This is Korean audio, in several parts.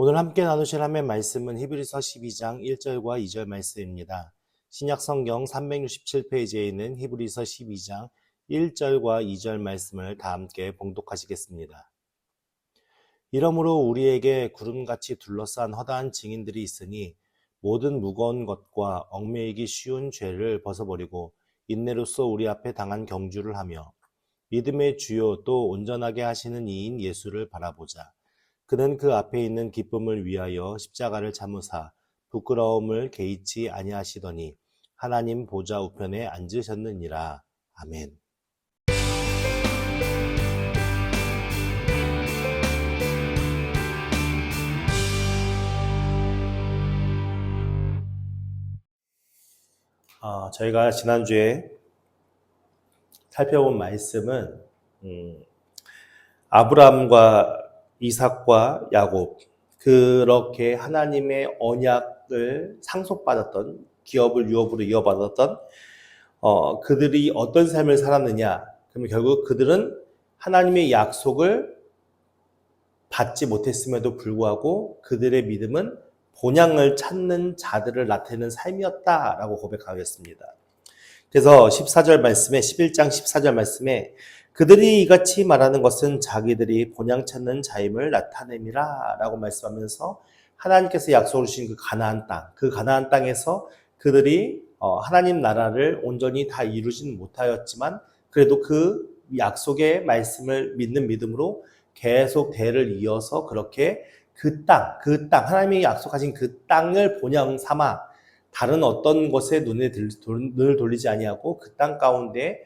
오늘 함께 나누실 함의 말씀은 히브리서 12장 1절과 2절 말씀입니다. 신약 성경 367페이지에 있는 히브리서 12장 1절과 2절 말씀을 다 함께 봉독하시겠습니다. 이러므로 우리에게 구름같이 둘러싼 허다한 증인들이 있으니 모든 무거운 것과 얽매이기 쉬운 죄를 벗어버리고 인내로써 우리 앞에 당한 경주를 하며 믿음의 주요 또 온전하게 하시는 이인 예수를 바라보자. 그는 그 앞에 있는 기쁨을 위하여 십자가를 참으사 부끄러움을 개의치 아니하시더니 하나님 보좌 우편에 앉으셨느니라. 아멘. 저희가 지난주에 살펴본 말씀은 아브라함과 이삭과 야곱, 그렇게 하나님의 언약을 상속받았던, 기업을 유업으로 이어받았던 그들이 어떤 삶을 살았느냐. 그러면 결국 그들은 하나님의 약속을 받지 못했음에도 불구하고 그들의 믿음은 본향을 찾는 자들을 나타내는 삶이었다라고 고백하겠습니다. 그래서 14절 말씀에, 11장 14절 말씀에 그들이 이같이 말하는 것은 자기들이 본향 찾는 자임을 나타냄이라 라고 말씀하면서 하나님께서 약속을 주신 그 가나안 땅, 그 가나안 땅에서 그들이 하나님 나라를 온전히 다 이루지는 못하였지만 그래도 그 약속의 말씀을 믿는 믿음으로 계속 대를 이어서 그렇게 그 땅, 하나님이 약속하신 그 땅을 본향 삼아 다른 어떤 것에 눈을 돌리지 아니하고 그 땅 가운데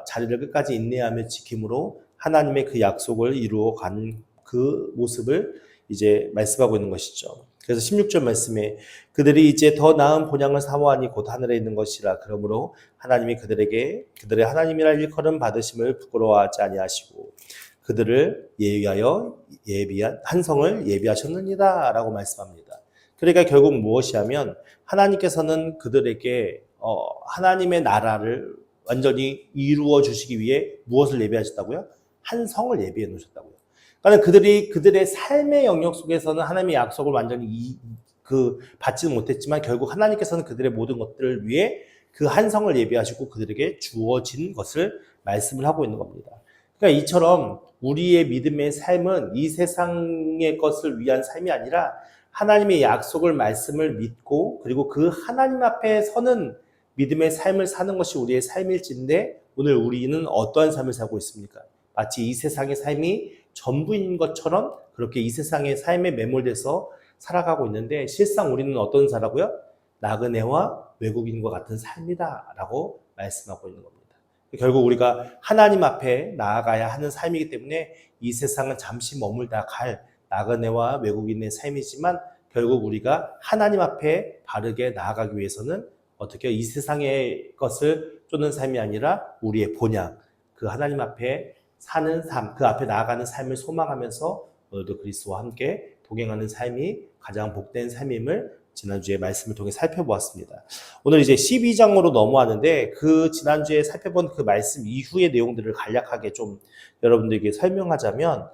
자리를 끝까지 인내하며 지킴으로 하나님의 그 약속을 이루어 간 그 모습을 이제 말씀하고 있는 것이죠. 그래서 16절 말씀에 그들이 이제 더 나은 본향을 사모하니 곧 하늘에 있는 것이라. 그러므로 하나님이 그들에게 그들의 하나님이라 일컬음 받으심을 부끄러워하지 아니하시고 그들을 예비하여 예비한 한성을 예비하셨느니라 라고 말씀합니다. 그러니까 결국 무엇이 하면 하나님께서는 그들에게 하나님의 나라를 완전히 이루어 주시기 위해 무엇을 예비하셨다고요? 한 성을 예비해 놓으셨다고요. 그러니까 그들의 삶의 영역 속에서는 하나님의 약속을 완전히 받지는 못했지만 결국 하나님께서는 그들의 모든 것들을 위해 그 한 성을 예비하시고 그들에게 주어진 것을 말씀을 하고 있는 겁니다. 그러니까 이처럼 우리의 믿음의 삶은 이 세상의 것을 위한 삶이 아니라 하나님의 약속을 말씀을 믿고 그리고 그 하나님 앞에 서는 믿음의 삶을 사는 것이 우리의 삶일진데 오늘 우리는 어떠한 삶을 살고 있습니까? 마치 이 세상의 삶이 전부인 것처럼 그렇게 이 세상의 삶에 매몰돼서 살아가고 있는데 실상 우리는 어떤 자라고요? 나그네와 외국인과 같은 삶이다 라고 말씀하고 있는 겁니다. 결국 우리가 하나님 앞에 나아가야 하는 삶이기 때문에 이 세상은 잠시 머물다 갈 나그네와 외국인의 삶이지만 결국 우리가 하나님 앞에 바르게 나아가기 위해서는 어떻게 이 세상의 것을 쫓는 삶이 아니라 우리의 본향, 그 하나님 앞에 사는 삶, 그 앞에 나아가는 삶을 소망하면서 오늘도 그리스도와 함께 동행하는 삶이 가장 복된 삶임을 지난주에 말씀을 통해 살펴보았습니다. 오늘 이제 12장으로 넘어왔는데 그 지난주에 살펴본 그 말씀 이후의 내용들을 간략하게 좀 여러분들에게 설명하자면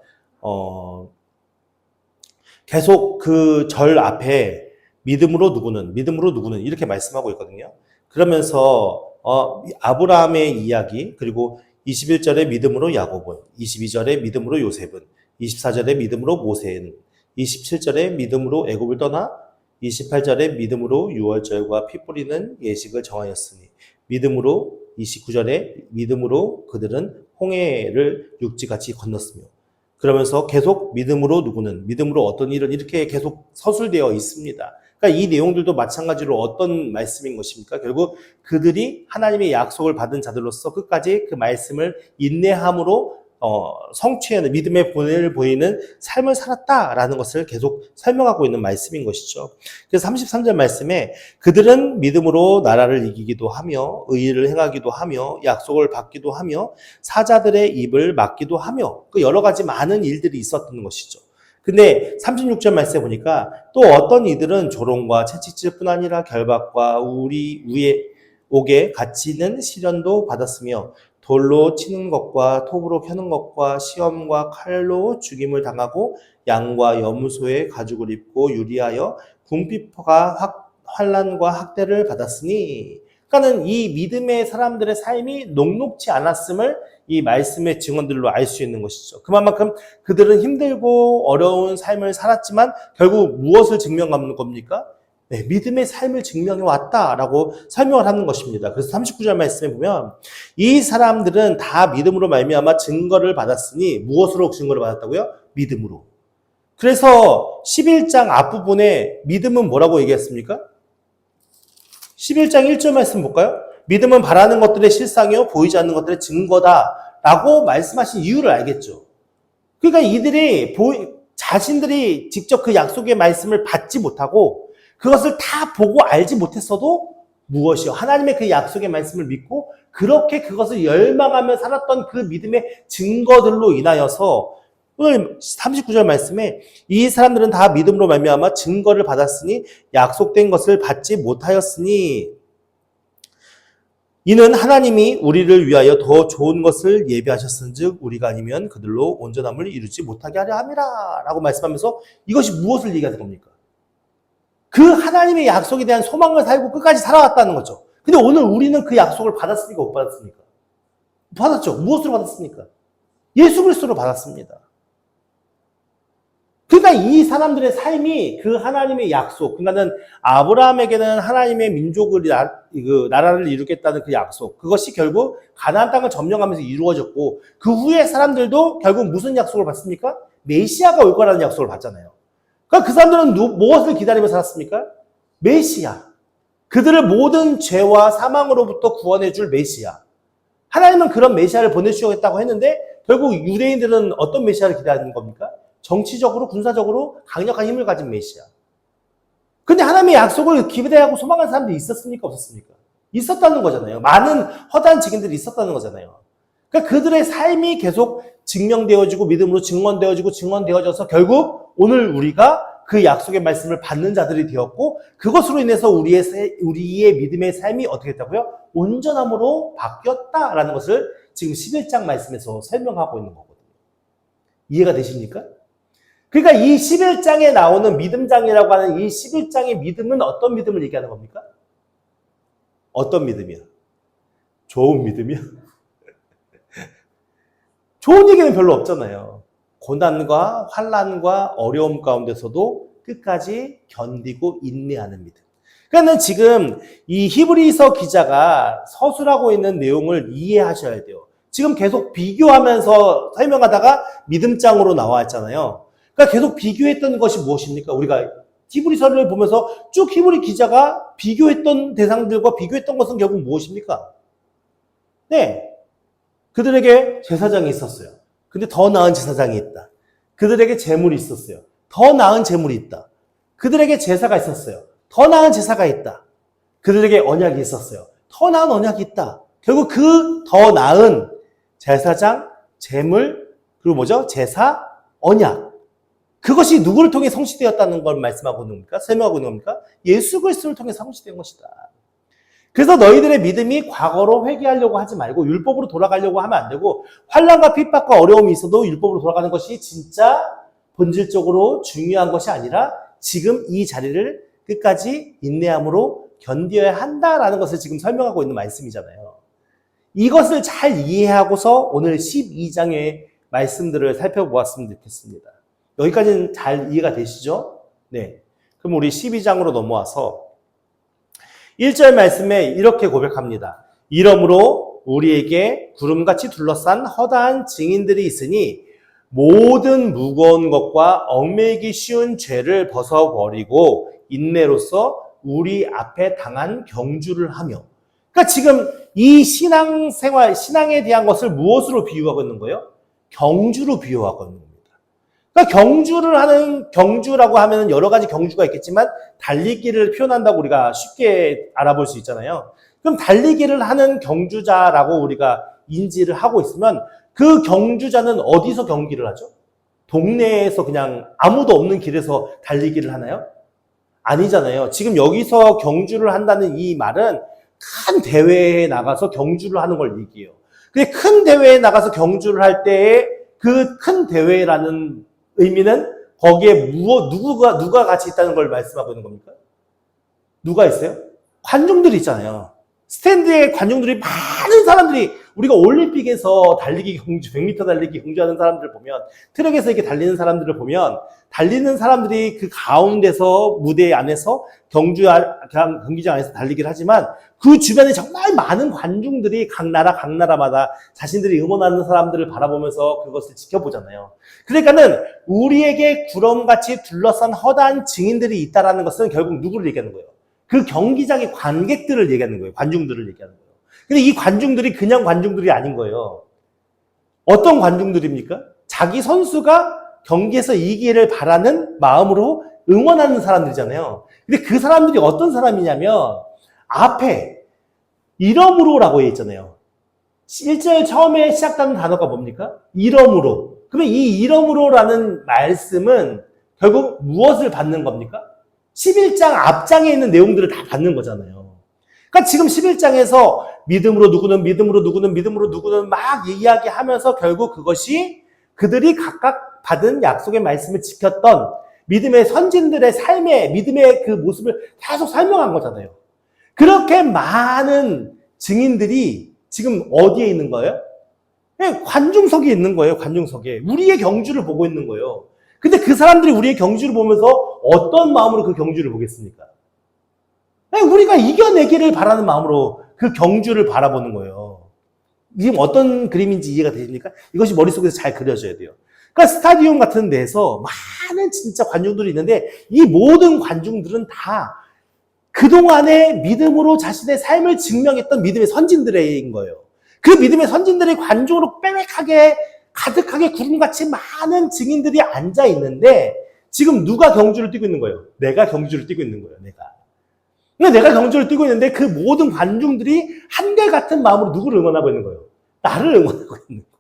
계속 그 절 앞에 믿음으로 누구는 이렇게 말씀하고 있거든요. 그러면서 아브라함의 이야기 그리고 21절의 믿음으로 야곱은 22절의 믿음으로 요셉은 24절의 믿음으로 모세는 27절의 믿음으로 애굽을 떠나 28절의 믿음으로 유월절과 피 뿌리는 예식을 정하였으니 믿음으로 29절의 믿음으로 그들은 홍해를 육지같이 건넜으며 그러면서 계속 믿음으로 누구는 믿음으로 어떤 일은 이렇게 계속 서술되어 있습니다. 그러니까 이 내용들도 마찬가지로 어떤 말씀인 것입니까? 결국 그들이 하나님의 약속을 받은 자들로서 끝까지 그 말씀을 인내함으로 성취하는 믿음의 본을 보이는 삶을 살았다라는 것을 계속 설명하고 있는 말씀인 것이죠. 그래서 33절 말씀에 그들은 믿음으로 나라를 이기기도 하며 의를 행하기도 하며 약속을 받기도 하며 사자들의 입을 막기도 하며 그 여러 가지 많은 일들이 있었던 것이죠. 근데 36절 말씀에 보니까 또 어떤 이들은 조롱과 채찍질뿐 아니라 결박과 우리 위에 옥에 갇히는 시련도 받았으며 돌로 치는 것과 톱으로 켜는 것과 시험과 칼로 죽임을 당하고 양과 염소의 가죽을 입고 유리하여 궁핍과 환난과 학대를 받았으니. 그러니까는 이 믿음의 사람들의 삶이 녹록지 않았음을 이 말씀의 증언들로 알 수 있는 것이죠. 그만큼 그들은 힘들고 어려운 삶을 살았지만 결국 무엇을 증명하는 겁니까? 네, 믿음의 삶을 증명해 왔다라고 설명을 하는 것입니다. 그래서 39절 말씀에 보면 이 사람들은 다 믿음으로 말미암아 증거를 받았으니. 무엇으로 증거를 받았다고요? 믿음으로. 그래서 11장 앞부분에 믿음은 뭐라고 얘기했습니까? 11장 1절 말씀 볼까요? 믿음은 바라는 것들의 실상이요 보이지 않는 것들의 증거다라고 말씀하신 이유를 알겠죠. 그러니까 이들이 자신들이 직접 그 약속의 말씀을 받지 못하고 그것을 다 보고 알지 못했어도 무엇이요? 하나님의 그 약속의 말씀을 믿고 그렇게 그것을 열망하며 살았던 그 믿음의 증거들로 인하여서 오늘 39절 말씀에 이 사람들은 다 믿음으로 말미암아 증거를 받았으니 약속된 것을 받지 못하였으니 이는 하나님이 우리를 위하여 더 좋은 것을 예비하셨은즉 우리가 아니면 그들로 온전함을 이루지 못하게 하려 함이라 라고 말씀하면서 이것이 무엇을 얘기하는 겁니까? 그 하나님의 약속에 대한 소망을 살고 끝까지 살아왔다는 거죠. 근데 오늘 우리는 그 약속을 받았습니까? 못 받았습니까? 받았죠. 무엇으로 받았습니까? 예수 그리스도로 받았습니다. 그러니까 이 사람들의 삶이 그 하나님의 약속, 그러니까는 아브라함에게는 하나님의 민족을 나라를 이루겠다는 그 약속, 그것이 결국 가나안 땅을 점령하면서 이루어졌고 그 후에 사람들도 결국 무슨 약속을 받습니까? 메시아가 올 거라는 약속을 받잖아요. 그러니까 그 사람들은 무엇을 기다리며 살았습니까? 메시아. 그들을 모든 죄와 사망으로부터 구원해 줄 메시아. 하나님은 그런 메시아를 보내주시겠다고 했는데 결국 유대인들은 어떤 메시아를 기다리는 겁니까? 정치적으로 군사적으로 강력한 힘을 가진 메시아. 근데 하나님의 약속을 기대하고 소망한 사람들이 있었습니까? 없었습니까? 있었다는 거잖아요. 많은 허다한 증인들이 있었다는 거잖아요. 그러니까 그들의 삶이 계속 증명되어지고 믿음으로 증언되어져서 결국 오늘 우리가 그 약속의 말씀을 받는 자들이 되었고 그것으로 인해서 우리의 믿음의 삶이 어떻게 했다고요? 온전함으로 바뀌었다라는 것을 지금 11장 말씀에서 설명하고 있는 거거든요. 이해가 되십니까? 그러니까 이 11장에 나오는 믿음장이라고 하는 이 11장의 믿음은 어떤 믿음을 얘기하는 겁니까? 어떤 믿음이야? 좋은 믿음이야? 좋은 얘기는 별로 없잖아요. 고난과 환난과 어려움 가운데서도 끝까지 견디고 인내하는 믿음. 그러니까 지금 이 히브리서 기자가 서술하고 있는 내용을 이해하셔야 돼요. 지금 계속 비교하면서 설명하다가 믿음장으로 나왔잖아요. 그러니까 계속 비교했던 것이 무엇입니까? 우리가 히브리서를 보면서 쭉 히브리 기자가 비교했던 대상들과 비교했던 것은 결국 무엇입니까? 네. 그들에게 제사장이 있었어요. 근데 더 나은 제사장이 있다. 그들에게 재물이 있었어요. 더 나은 재물이 있다. 그들에게 제사가 있었어요. 더 나은 제사가 있다. 그들에게 언약이 있었어요. 더 나은 언약이 있다. 결국 그 더 나은 제사장, 재물, 그리고 뭐죠? 제사, 언약. 그것이 누구를 통해 성취되었다는 걸 말씀하고 있는 겁니까? 설명하고 있는 겁니까? 예수 그리스도를 통해 성취된 것이다. 그래서 너희들의 믿음이 과거로 회개하려고 하지 말고 율법으로 돌아가려고 하면 안 되고 환난과 핍박과 어려움이 있어도 율법으로 돌아가는 것이 진짜 본질적으로 중요한 것이 아니라 지금 이 자리를 끝까지 인내함으로 견뎌야 한다라는 것을 지금 설명하고 있는 말씀이잖아요. 이것을 잘 이해하고서 오늘 12장의 말씀들을 살펴보았으면 좋겠습니다. 여기까지는 잘 이해가 되시죠? 네. 그럼 우리 12장으로 넘어와서 1절 말씀에 이렇게 고백합니다. 이러므로 우리에게 구름같이 둘러싼 허다한 증인들이 있으니 모든 무거운 것과 얽매이기 쉬운 죄를 벗어버리고 인내로서 우리 앞에 당한 경주를 하며. 그러니까 지금 이 신앙생활, 신앙에 대한 것을 무엇으로 비유하고 있는 거예요? 경주로 비유하고 있는 겁니다. 그러니까 경주라고 하면 여러 가지 경주가 있겠지만 달리기를 표현한다고 우리가 쉽게 알아볼 수 있잖아요. 그럼 달리기를 하는 경주자라고 우리가 인지를 하고 있으면 그 경주자는 어디서 경기를 하죠? 동네에서 그냥 아무도 없는 길에서 달리기를 하나요? 아니잖아요. 지금 여기서 경주를 한다는 이 말은 큰 대회에 나가서 경주를 하는 걸 얘기해요. 근데 큰 대회에 나가서 경주를 할 때에 그 큰 대회라는 의미는 거기에 누가 같이 있다는 걸 말씀하고 있는 겁니까? 누가 있어요? 관중들이 있잖아요. 스탠드에 관중들이 많은 사람들이 우리가 올림픽에서 달리기 경주, 100m 달리기 경주하는 사람들을 보면 트랙에서 이렇게 달리는 사람들을 보면 달리는 사람들이 그 가운데서 무대 안에서 경기장 안에서 달리기를 하지만 그 주변에 정말 많은 관중들이 각 나라마다 자신들이 응원하는 사람들을 바라보면서 그것을 지켜보잖아요. 그러니까는 우리에게 구름같이 둘러싼 허다한 증인들이 있다라는 것은 결국 누구를 얘기하는 거예요? 그 경기장의 관객들을 얘기하는 거예요. 관중들을 얘기하는 거예요. 근데 이 관중들이 그냥 관중들이 아닌 거예요. 어떤 관중들입니까? 자기 선수가 경기에서 이기기를 바라는 마음으로 응원하는 사람들이잖아요. 근데 그 사람들이 어떤 사람이냐면 앞에 이러므로라고 했잖아요. 1절 처음에 시작하는 단어가 뭡니까? 이러므로. 그러면 이 이러므로라는 말씀은 결국 무엇을 받는 겁니까? 11장 앞장에 있는 내용들을 다 받는 거잖아요. 그러니까 지금 11장에서 믿음으로 누구는 막 이야기하면서 결국 그것이 그들이 각각 받은 약속의 말씀을 지켰던 믿음의 선진들의 삶의 믿음의 그 모습을 계속 설명한 거잖아요. 그렇게 많은 증인들이 지금 어디에 있는 거예요? 관중석에 있는 거예요. 관중석에. 우리의 경주를 보고 있는 거예요. 근데 그 사람들이 우리의 경주를 보면서 어떤 마음으로 그 경주를 보겠습니까? 우리가 이겨내기를 바라는 마음으로 그 경주를 바라보는 거예요. 지금 어떤 그림인지 이해가 되십니까? 이것이 머릿속에서 잘 그려져야 돼요. 그러니까 스타디움 같은 데서 많은 진짜 관중들이 있는데 이 모든 관중들은 다 그동안의 믿음으로 자신의 삶을 증명했던 믿음의 선진들인 거예요. 그 믿음의 선진들의 관중으로 빼곡하게 가득하게 구름같이 많은 증인들이 앉아 있는데 지금 누가 경주를 뛰고 있는 거예요? 내가 경주를 뛰고 있는 거예요. 내가 경주를 뛰고 있는데 그 모든 관중들이 한결같은 마음으로 누구를 응원하고 있는 거예요? 나를 응원하고 있는 거예요.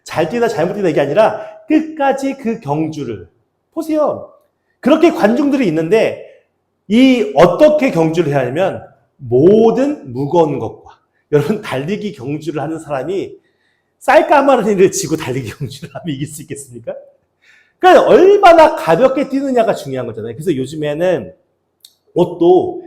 잘 뛰다 잘못 뛰다 이게 아니라 끝까지 그 경주를 보세요. 그렇게 관중들이 있는데 이 어떻게 경주를 해야 하냐면 모든 무거운 것과 여러분 달리기 경주를 하는 사람이 쌀까마귀를 지고 달리기 경주를 하면 이길 수 있겠습니까? 그러니까 얼마나 가볍게 뛰느냐가 중요한 거잖아요. 그래서 요즘에는 옷도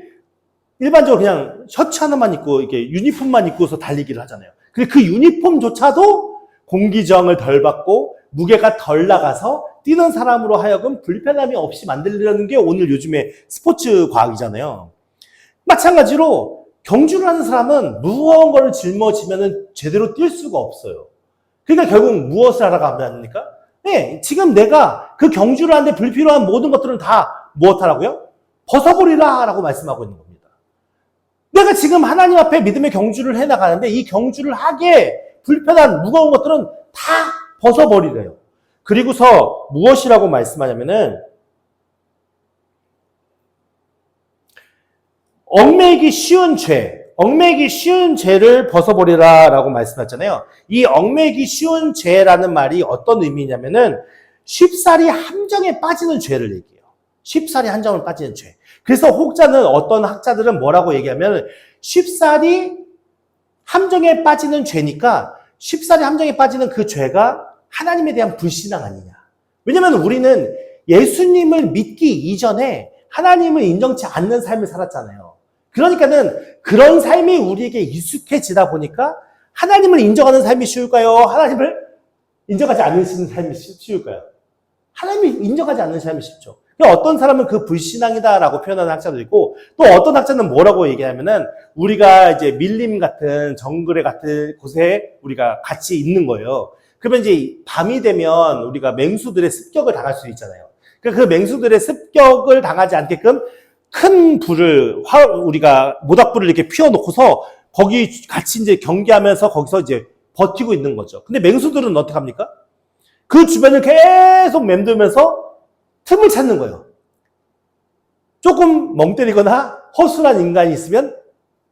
일반적으로 그냥 셔츠 하나만 입고 이렇게 유니폼만 입고서 달리기를 하잖아요. 근데 그 유니폼조차도 공기저항을 덜 받고 무게가 덜 나가서 뛰는 사람으로 하여금 불편함이 없이 만들려는 게 오늘 요즘의 스포츠 과학이잖아요. 마찬가지로 경주를 하는 사람은 무거운 걸 짊어지면 제대로 뛸 수가 없어요. 그러니까 결국 무엇을 하라고 합니까? 네, 지금 내가 그 경주를 하는데 불필요한 모든 것들은 다 무엇 하라고요? 벗어버리라 라고 말씀하고 있는 겁니다. 내가 지금 하나님 앞에 믿음의 경주를 해나가는데 이 경주를 하기에 불편한 무거운 것들은 다 벗어버리래요. 그리고서 무엇이라고 말씀하냐면은 얽매이기 쉬운 죄를 벗어버리라 라고 말씀하셨잖아요. 이 얽매이기 쉬운 죄라는 말이 어떤 의미냐면은 쉽사리 함정에 빠지는 죄를 얘기해요. 쉽사리 함정에 빠지는 죄. 그래서 혹자는 어떤 학자들은 뭐라고 얘기하면 쉽사리 함정에 빠지는 죄니까 쉽사리 함정에 빠지는 그 죄가 하나님에 대한 불신앙 아니냐. 왜냐면 우리는 예수님을 믿기 이전에 하나님을 인정치 않는 삶을 살았잖아요. 그러니까는 그런 삶이 우리에게 익숙해지다 보니까 하나님을 인정하는 삶이 쉬울까요? 하나님을 인정하지 않는 삶이 쉬울까요? 하나님을 인정하지 않는 삶이 쉽죠. 어떤 사람은 그 불신앙이다라고 표현하는 학자도 있고 또 어떤 학자는 뭐라고 얘기하면은 우리가 이제 밀림 같은 정글에 같은 곳에 우리가 같이 있는 거예요. 그러면 이제 밤이 되면 우리가 맹수들의 습격을 당할 수 있잖아요. 그 맹수들의 습격을 당하지 않게끔 큰 불을 우리가 모닥불을 이렇게 피워놓고서 거기 같이 이제 경계하면서 거기서 이제 버티고 있는 거죠. 근데 맹수들은 어떻게 합니까? 그 주변을 계속 맴돌면서 틈을 찾는 거예요. 조금 멍 때리거나 허술한 인간이 있으면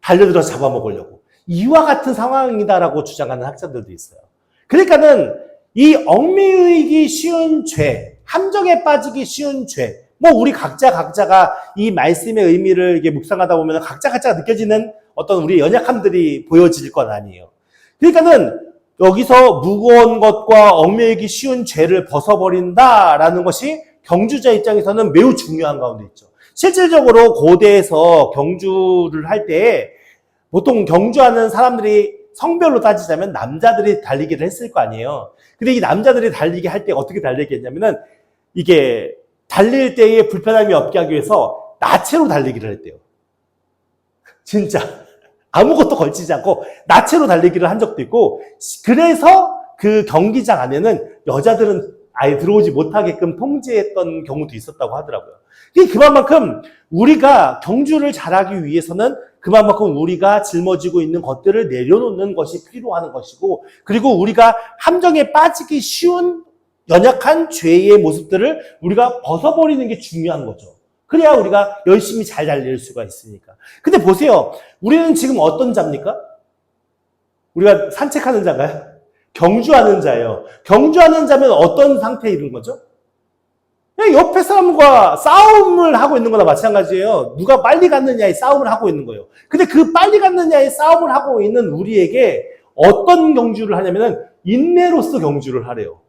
달려들어서 잡아먹으려고. 이와 같은 상황이다라고 주장하는 학자들도 있어요. 그러니까는 이 얽매이기 쉬운 죄, 함정에 빠지기 쉬운 죄, 뭐 우리 각자가 이 말씀의 의미를 이게 묵상하다 보면 각자가 느껴지는 어떤 우리의 연약함들이 보여질 건 아니에요. 그러니까는 여기서 무거운 것과 얽매이기 쉬운 죄를 벗어버린다라는 것이 경주자 입장에서는 매우 중요한 가운데 있죠. 실질적으로 고대에서 경주를 할 때 보통 경주하는 사람들이 성별로 따지자면 남자들이 달리기를 했을 거 아니에요. 근데 이 남자들이 달리기 할 때 어떻게 달리기 했냐면은 이게 달릴 때에 불편함이 없게 하기 위해서 나체로 달리기를 했대요. 진짜 아무것도 걸치지 않고 나체로 달리기를 한 적도 있고, 그래서 그 경기장 안에는 여자들은 아예 들어오지 못하게끔 통제했던 경우도 있었다고 하더라고요. 그만큼 우리가 경주를 잘하기 위해서는 그만큼 우리가 짊어지고 있는 것들을 내려놓는 것이 필요한 것이고, 그리고 우리가 함정에 빠지기 쉬운 연약한 죄의 모습들을 우리가 벗어버리는 게 중요한 거죠. 그래야 우리가 열심히 잘 달릴 수가 있으니까. 근데 보세요. 우리는 지금 어떤 자입니까? 우리가 산책하는 자가요? 경주하는 자예요. 경주하는 자면 어떤 상태에 있는 거죠? 그냥 옆에 사람과 싸움을 하고 있는 거나 마찬가지예요. 누가 빨리 갔느냐의 싸움을 하고 있는 거예요. 근데 그 빨리 갔느냐의 싸움을 하고 있는 우리에게 어떤 경주를 하냐면은 인내로서 경주를 하래요.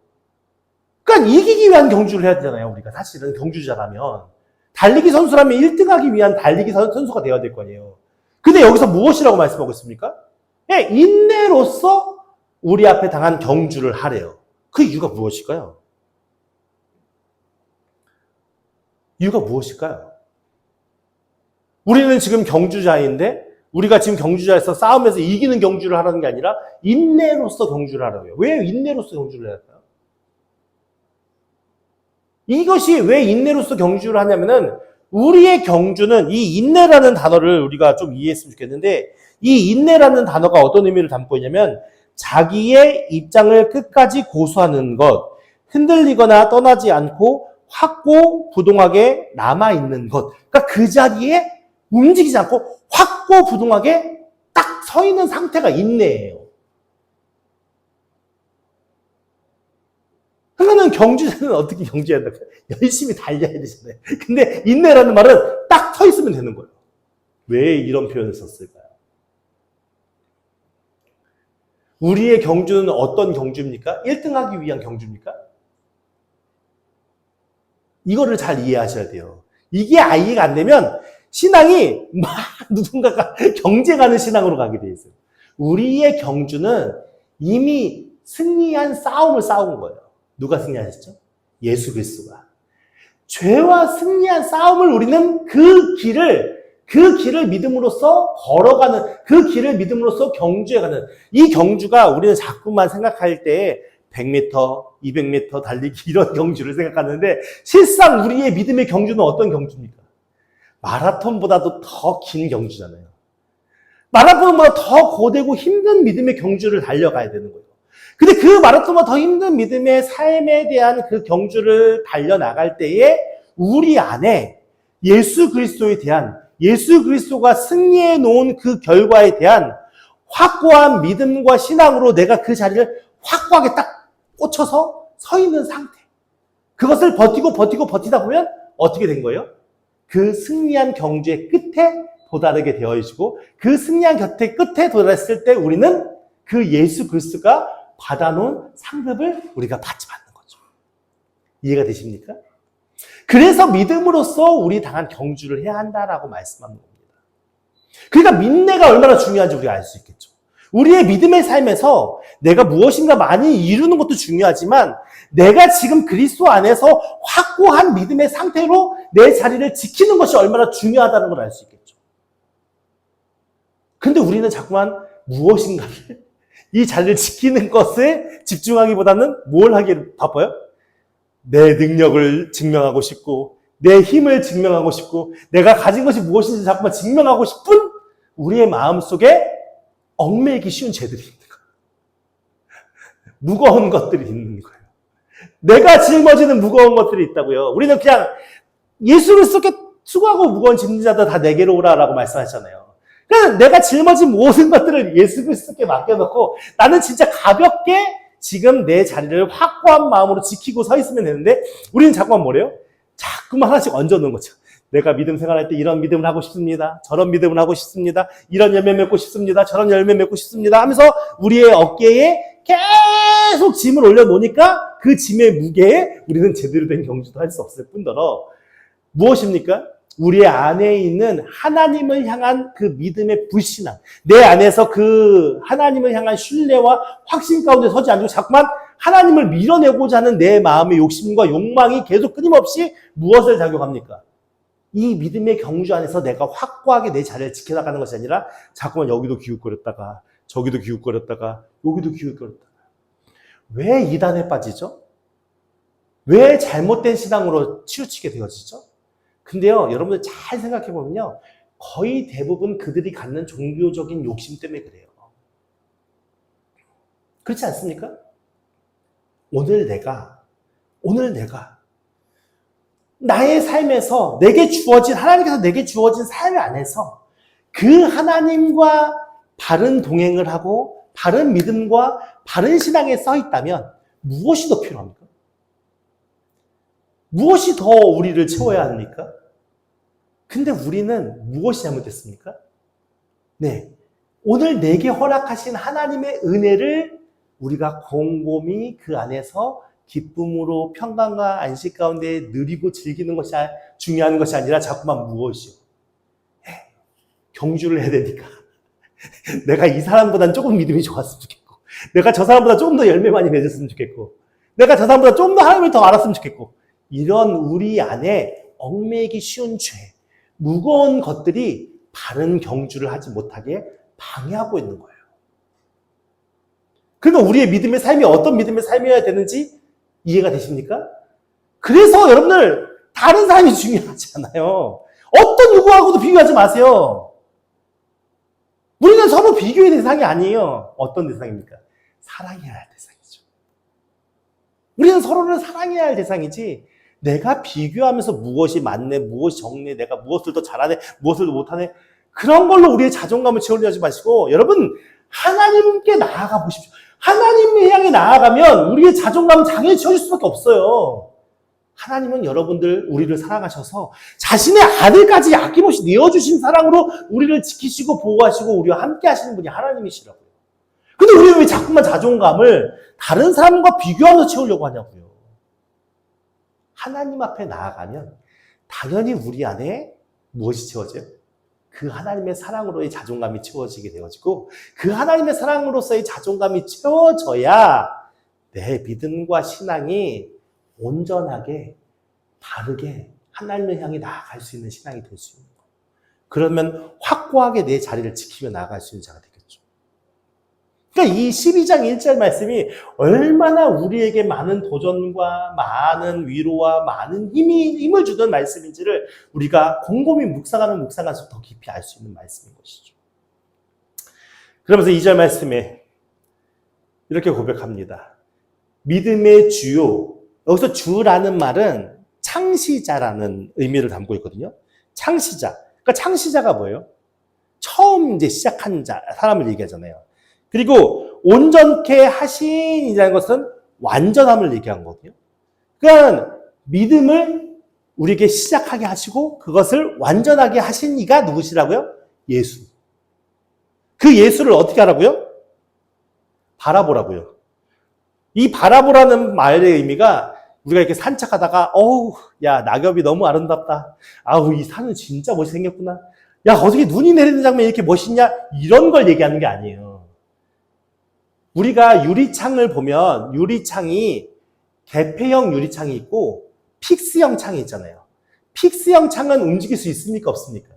그러니까 이기기 위한 경주를 해야 되잖아요. 우리가 사실은 경주자라면. 달리기 선수라면 1등하기 위한 달리기 선수가 되어야 될 거 아니에요. 근데 여기서 무엇이라고 말씀하고 있습니까? 네, 인내로서 우리 앞에 당한 경주를 하래요. 그 이유가 무엇일까요? 이유가 무엇일까요? 우리는 지금 경주자인데 우리가 지금 경주자에서 싸움에서 이기는 경주를 하라는 게 아니라 인내로서 경주를 하라고요. 왜 인내로서 경주를 해야 할까요? 이것이 왜 인내로서 경주를 하냐면은 우리의 경주는 이 인내라는 단어를 우리가 좀 이해했으면 좋겠는데, 이 인내라는 단어가 어떤 의미를 담고 있냐면 자기의 입장을 끝까지 고수하는 것, 흔들리거나 떠나지 않고 확고부동하게 남아있는 것. 그러니까 그 자리에 움직이지 않고 확고부동하게 딱 서 있는 상태가 인내예요. 그러면 경주자는 어떻게 경주해야 될까요? 열심히 달려야 되잖아요. 근데 인내라는 말은 딱 서 있으면 되는 거예요. 왜 이런 표현을 썼을까요? 우리의 경주는 어떤 경주입니까? 1등하기 위한 경주입니까? 이거를 잘 이해하셔야 돼요. 이게 이해가 안 되면 신앙이 막 누군가가 경쟁하는 신앙으로 가게 돼 있어요. 우리의 경주는 이미 승리한 싸움을 싸운 거예요. 누가 승리하셨죠? 예수 그리스도가. 죄와 승리한 싸움을 우리는 그 길을 믿음으로써 걸어가는, 그 길을 믿음으로써 경주해가는, 이 경주가 우리는 자꾸만 생각할 때 100m, 200m 달리기 이런 경주를 생각하는데, 실상 우리의 믿음의 경주는 어떤 경주입니까? 마라톤보다도 더 긴 경주잖아요. 마라톤보다 더 고되고 힘든 믿음의 경주를 달려가야 되는 거예요. 근데 그 마라톤보다 더 힘든 믿음의 삶에 대한 그 경주를 달려나갈 때에 우리 안에 예수 그리스도에 대한, 예수 그리스도가 승리해 놓은 그 결과에 대한 확고한 믿음과 신앙으로 내가 그 자리를 확고하게 딱 꽂혀서 서 있는 상태. 그것을 버티다 보면 어떻게 된 거예요? 그 승리한 경주의 끝에 도달하게 되어지고, 그 승리한 끝에 도달했을 때 우리는 그 예수 그리스도가 받아놓은 상급을 우리가 받는 거죠. 이해가 되십니까? 그래서 믿음으로써 우리 당한 경주를 해야 한다라고 말씀하는 겁니다. 그러니까 인내가 얼마나 중요한지 우리가 알 수 있겠죠. 우리의 믿음의 삶에서 내가 무엇인가 많이 이루는 것도 중요하지만 내가 지금 그리스도 안에서 확고한 믿음의 상태로 내 자리를 지키는 것이 얼마나 중요하다는 걸 알 수 있겠죠. 근데 우리는 자꾸만 무엇인가를 이 자리를 지키는 것에 집중하기보다는 뭘 하기를 바빠요? 내 능력을 증명하고 싶고, 내 힘을 증명하고 싶고, 내가 가진 것이 무엇인지 자꾸만 증명하고 싶은 우리의 마음속에 얽매이기 쉬운 죄들이 있는 거예요. 무거운 것들이 있는 거예요. 내가 짊어지는 무거운 것들이 있다고요. 우리는 그냥 예수를 수고하고 무거운 짐진 자들 다 내게로 오라라고 말씀하셨잖아요. 그러니까 내가 짊어진 모든 것들을 예수 그리스도께 맡겨놓고 나는 진짜 가볍게 지금 내 자리를 확고한 마음으로 지키고 서 있으면 되는데, 우리는 자꾸만 뭐래요? 자꾸만 하나씩 얹어놓은 거죠. 내가 믿음 생활할 때 이런 믿음을 하고 싶습니다. 저런 믿음을 하고 싶습니다. 이런 열매 맺고 싶습니다. 저런 열매 맺고 싶습니다. 하면서 우리의 어깨에 계속 짐을 올려놓으니까 그 짐의 무게에 우리는 제대로 된 경주도 할 수 없을 뿐더러 무엇입니까? 우리 안에 있는 하나님을 향한 그 믿음의 불신앙, 내 안에서 그 하나님을 향한 신뢰와 확신 가운데 서지 않고 자꾸만 하나님을 밀어내고자 하는 내 마음의 욕심과 욕망이 계속 끊임없이 무엇을 작용합니까? 이 믿음의 경주 안에서 내가 확고하게 내 자리를 지켜나가는 것이 아니라 자꾸만 여기도 기웃거렸다가 저기도 기웃거렸다가 여기도 기웃거렸다가. 왜 이단에 빠지죠? 왜 잘못된 신앙으로 치우치게 되어지죠? 근데요, 여러분들 잘 생각해 보면요, 거의 대부분 그들이 갖는 종교적인 욕심 때문에 그래요. 그렇지 않습니까? 오늘 내가 나의 삶에서 하나님께서 내게 주어진 삶 안에서 그 하나님과 바른 동행을 하고 바른 믿음과 바른 신앙에 서 있다면 무엇이 더 필요합니까? 무엇이 더 우리를 채워야 합니까? 근데 우리는 무엇이 잘못됐습니까? 네, 오늘 내게 허락하신 하나님의 은혜를 우리가 곰곰이 그 안에서 기쁨으로 평강과 안식 가운데 누리고 즐기는 것이 중요한 것이 아니라 자꾸만 무엇이요? 경주를 해야 되니까 내가 이 사람보다는 조금 믿음이 좋았으면 좋겠고, 내가 저 사람보다 조금 더 열매 많이 맺었으면 좋겠고, 내가 저 사람보다 좀 더 하나님을 더 알았으면 좋겠고, 이런 우리 안에 얽매이기 쉬운 죄, 무거운 것들이 바른 경주를 하지 못하게 방해하고 있는 거예요. 그러면 우리의 믿음의 삶이 어떤 믿음의 삶이어야 되는지 이해가 되십니까? 그래서 여러분들 다른 사람이 중요하지 않아요. 어떤 누구하고도 비교하지 마세요. 우리는 서로 비교의 대상이 아니에요. 어떤 대상입니까? 사랑해야 할 대상이죠. 우리는 서로를 사랑해야 할 대상이지, 내가 비교하면서 무엇이 맞네, 무엇이 적네, 내가 무엇을 더 잘하네, 무엇을 더 못하네, 그런 걸로 우리의 자존감을 채우려 하지 마시고, 여러분, 하나님께 나아가 보십시오. 하나님을 향해 나아가면 우리의 자존감은 당연히 채워질 수밖에 없어요. 하나님은 우리를 사랑하셔서 자신의 아들까지 아낌없이 내어주신 사랑으로 우리를 지키시고 보호하시고 우리와 함께 하시는 분이 하나님이시라고요. 근데 우리는 왜 자꾸만 자존감을 다른 사람과 비교하면서 채우려고 하냐고요. 하나님 앞에 나아가면 당연히 우리 안에 무엇이 채워져요? 그 하나님의 사랑으로의 자존감이 채워지게 되어지고, 그 하나님의 사랑으로서의 자존감이 채워져야 내 믿음과 신앙이 온전하게 바르게 하나님을 향해 나아갈 수 있는 신앙이 될 수 있는 거예요. 그러면 확고하게 내 자리를 지키며 나아갈 수 있는 자가 되겠죠. 그러니까 이 12장 1절 말씀이 얼마나 우리에게 많은 도전과 많은 위로와 많은 힘을 주는 말씀인지를 우리가 곰곰이 묵상할수록 더 깊이 알 수 있는 말씀인 것이죠. 그러면서 2절 말씀에 이렇게 고백합니다. 믿음의 주요, 여기서 주라는 말은 창시자라는 의미를 담고 있거든요. 창시자. 그러니까 창시자가 뭐예요? 처음 이제 시작한 사람을 얘기하잖아요. 그리고 온전케 하신이라는 것은 완전함을 얘기한 거거든요. 그러니까 믿음을 우리에게 시작하게 하시고 그것을 완전하게 하신 이가 누구시라고요? 예수. 그 예수를 어떻게 하라고요? 바라보라고요. 이 바라보라는 말의 의미가 우리가 이렇게 산책하다가 야 낙엽이 너무 아름답다. 이 산은 진짜 멋있게 생겼구나. 야 어떻게 눈이 내리는 장면이 이렇게 멋있냐? 이런 걸 얘기하는 게 아니에요. 우리가 유리창을 보면 유리창이 개폐형 유리창이 있고 픽스형 창이 있잖아요. 픽스형 창은 움직일 수 있습니까? 없습니까?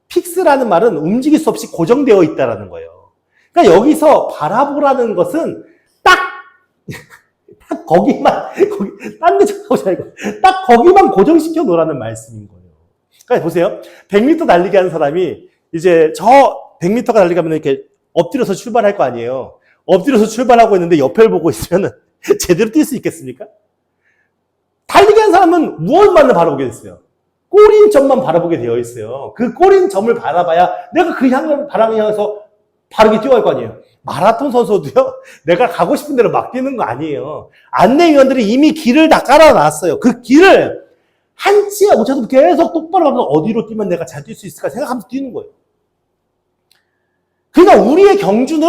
픽스라는 말은 움직일 수 없이 고정되어 있다는 거예요. 그러니까 여기서 바라보라는 것은 딱 딴 데 쳐다보지 말고 딱 거기만 고정시켜 놓으라는 말씀인 거예요. 그러니까 보세요. 100m 달리기 하는 사람이 이제 저 100m가 달리가면 이렇게 엎드려서 출발할 거 아니에요. 엎드려서 출발하고 있는데 옆을 보고 있으면 제대로 뛸 수 있겠습니까? 달리기 하는 사람은 무엇만을 바라보게 됐어요? 꼬린점만 바라보게 되어 있어요. 그 꼬린점을 바라봐야 내가 그 방향을 향해서 바르게 뛰어갈 거 아니에요. 마라톤 선수도요, 내가 가고 싶은 대로 막 뛰는 거 아니에요. 안내위원들이 이미 길을 다 깔아놨어요. 그 길을 한치야 못해도 계속 똑바로 가면서 어디로 뛰면 내가 잘 뛸 수 있을까 생각하면서 뛰는 거예요. 그러니까 우리의 경주는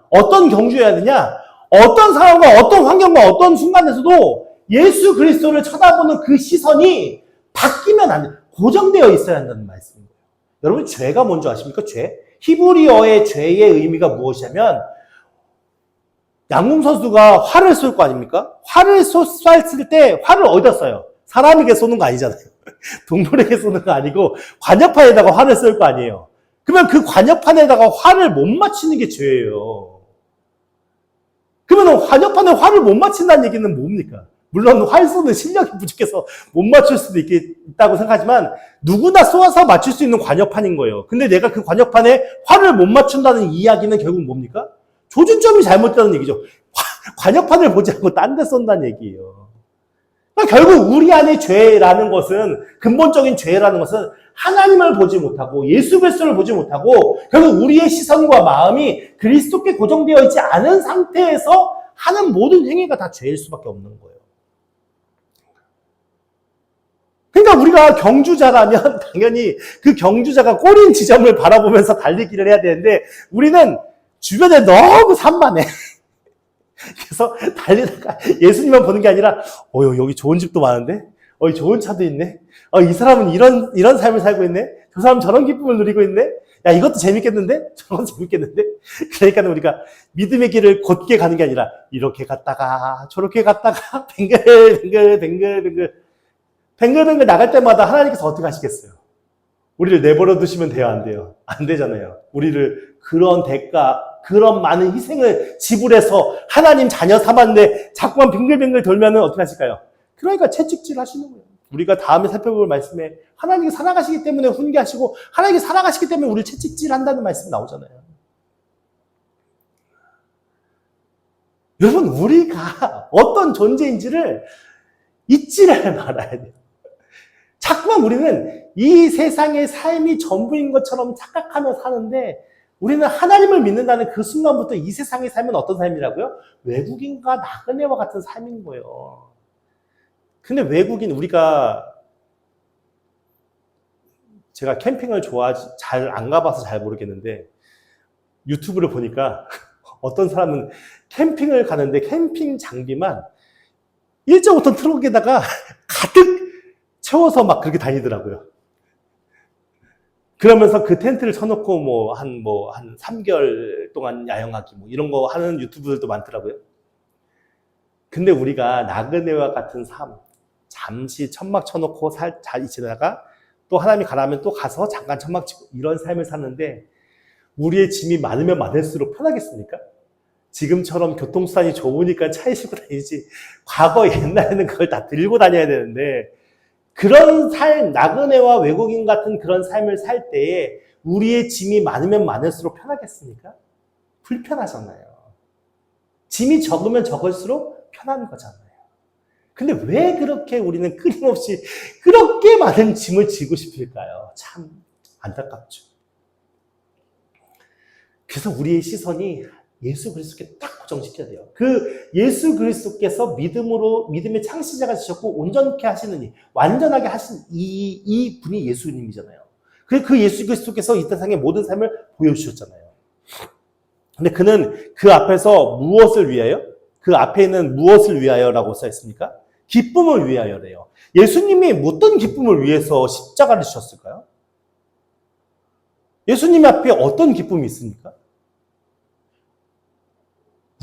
어떤 경주여야 되냐? 어떤 상황과 어떤 환경과 어떤 순간에서도 예수 그리스도를 쳐다보는 그 시선이 바뀌면 안 돼. 고정되어 있어야 한다는 말씀인 거예요. 여러분, 죄가 뭔지 아십니까? 죄? 히브리어의 죄의 의미가 무엇이냐면, 양궁 선수가 활을 쏠 거 아닙니까? 활을 쐈을 때 활을 어디다 쏴요? 사람에게 쏘는 거 아니잖아요. 동물에게 쏘는 거 아니고 관역판에다가 활을 쏠 거 아니에요. 그러면 그 관역판에다가 활을 못 맞추는 게 죄예요. 그러면 관역판에 활을 못 맞춘다는 얘기는 뭡니까? 물론 활 쏘는 실력이 부족해서 못 맞출 수도 있다고 생각하지만 누구나 쏘아서 맞출 수 있는 관역판인 거예요. 근데 내가 그 관역판에 활을 못 맞춘다는 이야기는 결국 뭡니까? 조준점이 잘못됐다는 얘기죠. 관역판을 보지 않고 딴 데 쏜다는 얘기예요. 그러니까 결국 우리 안에 죄라는 것은, 근본적인 죄라는 것은 하나님을 보지 못하고 예수 그리스도를 보지 못하고 결국 우리의 시선과 마음이 그리스도께 고정되어 있지 않은 상태에서 하는 모든 행위가 다 죄일 수밖에 없는 거예요. 그러니까 우리가 경주자라면 당연히 그 경주자가 꼬린 지점을 바라보면서 달리기를 해야 되는데 우리는 주변에 너무 산만해. 그래서 달리다가 예수님만 보는 게 아니라 여기 좋은 집도 많은데? 좋은 차도 있네? 이 사람은 이런 삶을 살고 있네? 저 사람은 저런 기쁨을 누리고 있네? 야, 이것도 재밌겠는데? 저건 재밌겠는데? 그러니까 우리가 믿음의 길을 곧게 가는 게 아니라 이렇게 갔다가 저렇게 갔다가 뱅글뱅글 나갈 때마다 하나님께서 어떻게 하시겠어요? 우리를 내버려 두시면 돼요? 안 돼요? 안 되잖아요. 우리를 그런 대가, 그런 많은 희생을 지불해서 하나님 자녀 삼았는데 자꾸만 빙글빙글 돌면은 어떻게 하실까요? 그러니까 채찍질 하시는 거예요. 우리가 다음에 살펴볼 말씀에 하나님이 살아가시기 때문에 훈계하시고 하나님이 살아가시기 때문에 우리를 채찍질 한다는 말씀이 나오잖아요. 여러분, 우리가 어떤 존재인지를 잊지를 말아야 돼요. 자꾸만 우리는 이 세상의 삶이 전부인 것처럼 착각하며 사는데 우리는 하나님을 믿는다는 그 순간부터 이 세상의 삶은 어떤 삶이라고요? 외국인과 나그네와 같은 삶인 거예요. 근데 외국인, 제가 캠핑을 잘 안 가봐서 잘 모르겠는데 유튜브를 보니까 어떤 사람은 캠핑을 가는데 캠핑 장비만 1.5톤 트럭에다가 가득 채워서 막 그렇게 다니더라고요. 그러면서 그 텐트를 쳐놓고 한 3개월 동안 야영하기 이런 거 하는 유튜브들도 많더라고요. 근데 우리가 나그네와 같은 삶, 잠시 천막 쳐놓고 잘 지내다가 또 하나님이 가라면 또 가서 잠깐 천막 치고 이런 삶을 사는데 우리의 짐이 많으면 많을수록 편하겠습니까? 지금처럼 교통수단이 좋으니까 차에 싣고 다니지 과거 옛날에는 그걸 다 들고 다녀야 되는데 그런 삶, 나그네와 외국인 같은 그런 삶을 살 때에 우리의 짐이 많으면 많을수록 편하겠습니까? 불편하잖아요. 짐이 적으면 적을수록 편한 거잖아요. 근데 왜 그렇게 우리는 끊임없이 그렇게 많은 짐을 지고 싶을까요? 참 안타깝죠. 그래서 우리의 시선이 예수 그리스도께 딱 고정시켜야 돼요. 그 예수 그리스도께서 믿음의 창시자가 되셨고 온전케 하시는 이, 완전하게 하신 이 분이 예수님이잖아요. 그 예수 그리스도께서 이 세상의 모든 삶을 보여주셨잖아요. 근데 그는 그 앞에서 무엇을 위하여? 그 앞에 있는 무엇을 위하여라고 써 있습니까? 기쁨을 위하여래요. 예수님이 어떤 기쁨을 위해서 십자가를 지셨을까요? 예수님 앞에 어떤 기쁨이 있습니까?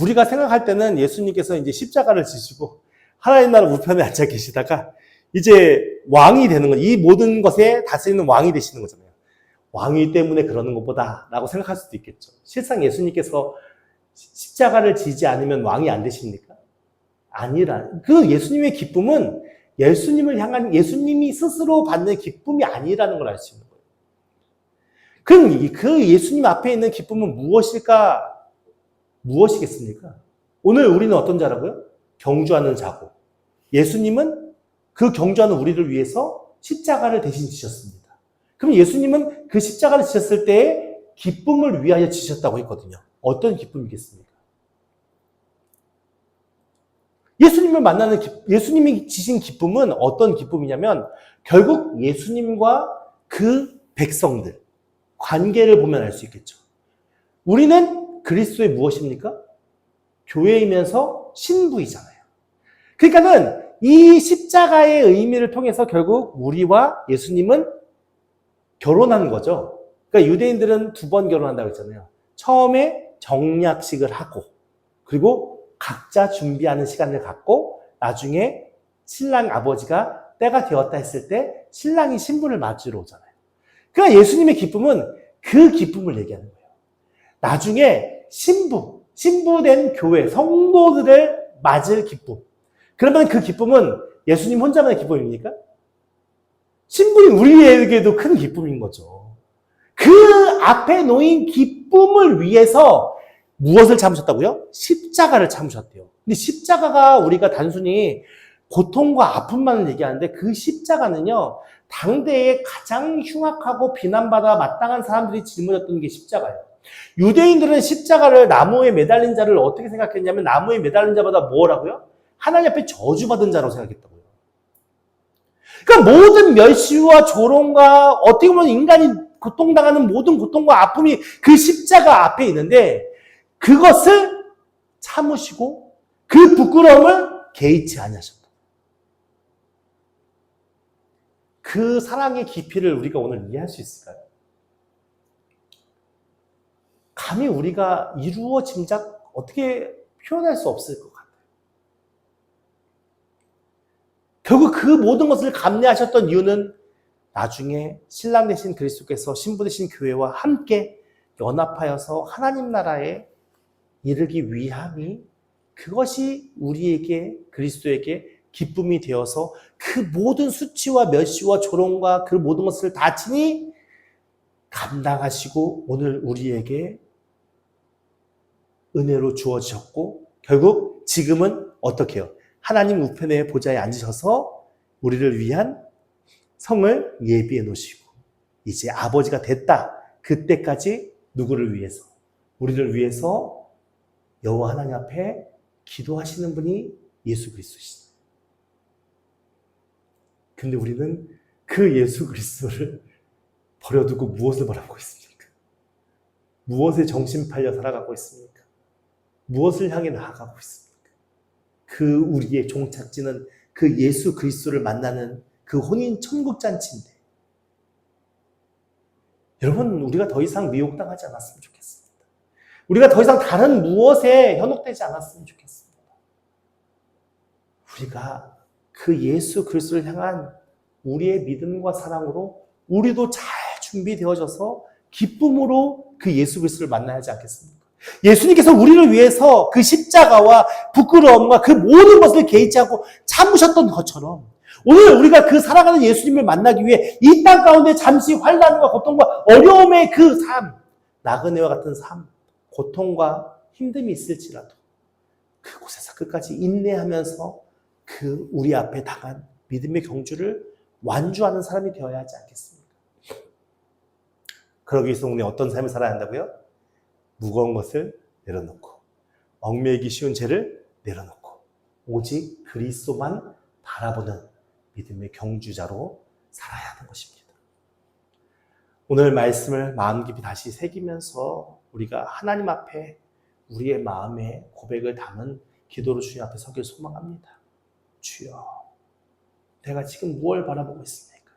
우리가 생각할 때는 예수님께서 이제 십자가를 지시고 하나님 나라 우편에 앉아 계시다가 이제 왕이 되는 거, 이 모든 것에 다스리는 왕이 되시는 거잖아요. 왕이 때문에 그러는 것보다 라고 생각할 수도 있겠죠. 실상 예수님께서 십자가를 지지 않으면 왕이 안 되십니까? 아니라 그 예수님의 기쁨은 예수님을 향한 예수님이 스스로 받는 기쁨이 아니라는 걸 알 수 있는 거예요. 그럼 그 예수님 앞에 있는 기쁨은 무엇이겠습니까? 오늘 우리는 어떤 자라고요? 경주하는 자고 예수님은 그 경주하는 우리를 위해서 십자가를 대신 지셨습니다. 그럼 예수님은 그 십자가를 지셨을 때에 기쁨을 위하여 지셨다고 했거든요. 어떤 기쁨이겠습니까? 예수님을 만나는 예수님이 지신 기쁨은 어떤 기쁨이냐면 결국 예수님과 그 백성들 관계를 보면 알 수 있겠죠. 우리는 그리스도의 무엇입니까? 교회이면서 신부이잖아요. 그러니까는 이 십자가의 의미를 통해서 결국 우리와 예수님은 결혼하는 거죠. 그러니까 유대인들은 2번 결혼한다고 했잖아요. 처음에 정략식을 하고 그리고 각자 준비하는 시간을 갖고 나중에 신랑 아버지가 때가 되었다 했을 때 신랑이 신부를 맞으러 오잖아요. 그러니까 예수님의 기쁨은 그 기쁨을 얘기하는 거예요. 나중에 신부된 교회, 성도들을 맞을 기쁨. 그러면 그 기쁨은 예수님 혼자만의 기쁨입니까? 신부인 우리에게도 큰 기쁨인 거죠. 그 앞에 놓인 기쁨을 위해서 무엇을 참으셨다고요? 십자가를 참으셨대요. 근데 십자가가 우리가 단순히 고통과 아픔만을 얘기하는데 그 십자가는요, 당대에 가장 흉악하고 비난받아 마땅한 사람들이 짊어졌던 게 십자가예요. 유대인들은 십자가를 나무에 매달린 자를 어떻게 생각했냐면 나무에 매달린 자보다 뭐라고요? 하나님 앞에 저주받은 자라고 생각했다고요. 그러니까 모든 멸시와 조롱과 어떻게 보면 인간이 고통당하는 모든 고통과 아픔이 그 십자가 앞에 있는데 그것을 참으시고 그 부끄러움을 개의치 아니하셨다. 그 사랑의 깊이를 우리가 오늘 이해할 수 있을까요? 감히 우리가 이루어 짐작 어떻게 표현할 수 없을 것 같아요. 결국 그 모든 것을 감내하셨던 이유는 나중에 신랑 되신 그리스도께서 신부 되신 교회와 함께 연합하여서 하나님 나라에 이르기 위함이 그것이 우리에게 그리스도에게 기쁨이 되어서 그 모든 수치와 멸시와 조롱과 그 모든 것을 다 친히 감당하시고 오늘 우리에게 은혜로 주어지셨고 결국 지금은 어떻게 해요? 하나님 우편의 보좌에 앉으셔서 우리를 위한 성을 예비해 놓으시고 이제 아버지가 됐다. 그때까지 누구를 위해서? 우리를 위해서 여호와 하나님 앞에 기도하시는 분이 예수 그리스도시다. 근데 우리는 그 예수 그리스도를 버려두고 무엇을 바라보고 있습니까? 무엇에 정신 팔려 살아가고 있습니까? 무엇을 향해 나아가고 있습니까? 그 우리의 종착지는 그 예수 그리스도를 만나는 그 혼인 천국잔치인데 여러분 우리가 더 이상 미혹당하지 않았으면 좋겠습니다. 우리가 더 이상 다른 무엇에 현혹되지 않았으면 좋겠습니다. 우리가 그 예수 그리스도를 향한 우리의 믿음과 사랑으로 우리도 잘 준비되어져서 기쁨으로 그 예수 그리스도를 만나야 하지 않겠습니까? 예수님께서 우리를 위해서 그 십자가와 부끄러움과 그 모든 것을 개의치하고 참으셨던 것처럼 오늘 우리가 그 사랑하는 예수님을 만나기 위해 이 땅 가운데 잠시 환난과 고통과 어려움의 그 삶, 나그네와 같은 삶, 고통과 힘듦이 있을지라도 그곳에서 끝까지 인내하면서 그 우리 앞에 당한 믿음의 경주를 완주하는 사람이 되어야 하지 않겠습니까? 그러기 위해서 우리 어떤 삶을 살아야 한다고요? 무거운 것을 내려놓고 얽매이기 쉬운 죄를 내려놓고 오직 그리스도만 바라보는 믿음의 경주자로 살아야 하는 것입니다. 오늘 말씀을 마음 깊이 다시 새기면서 우리가 하나님 앞에 우리의 마음의 고백을 담은 기도로 주님 앞에 서길 소망합니다. 주여, 내가 지금 무엇을 바라보고 있습니까?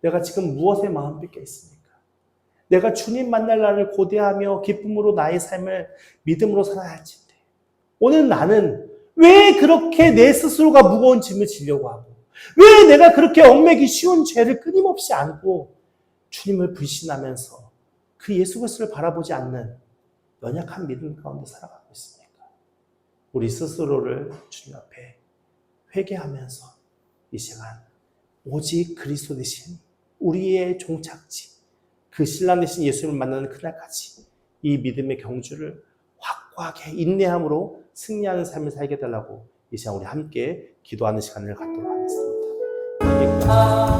내가 지금 무엇에 마음 뺏겨 있습니까? 내가 주님 만날 날을 고대하며 기쁨으로 나의 삶을 믿음으로 살아야 할진데 오늘 나는 왜 그렇게 내 스스로가 무거운 짐을 지려고 하고 왜 내가 그렇게 얽매기 쉬운 죄를 끊임없이 안고 주님을 불신하면서 그 예수 그리스도를 바라보지 않는 연약한 믿음 가운데 살아가고 있습니까? 우리 스스로를 주님 앞에 회개하면서 이 시간 오직 그리스도 대신 우리의 종착지 그 신랑 되신 예수님을 만나는 그날까지 이 믿음의 경주를 확고하게 인내함으로 승리하는 삶을 살게 해달라고 이 시간 우리 함께 기도하는 시간을 갖도록 하겠습니다.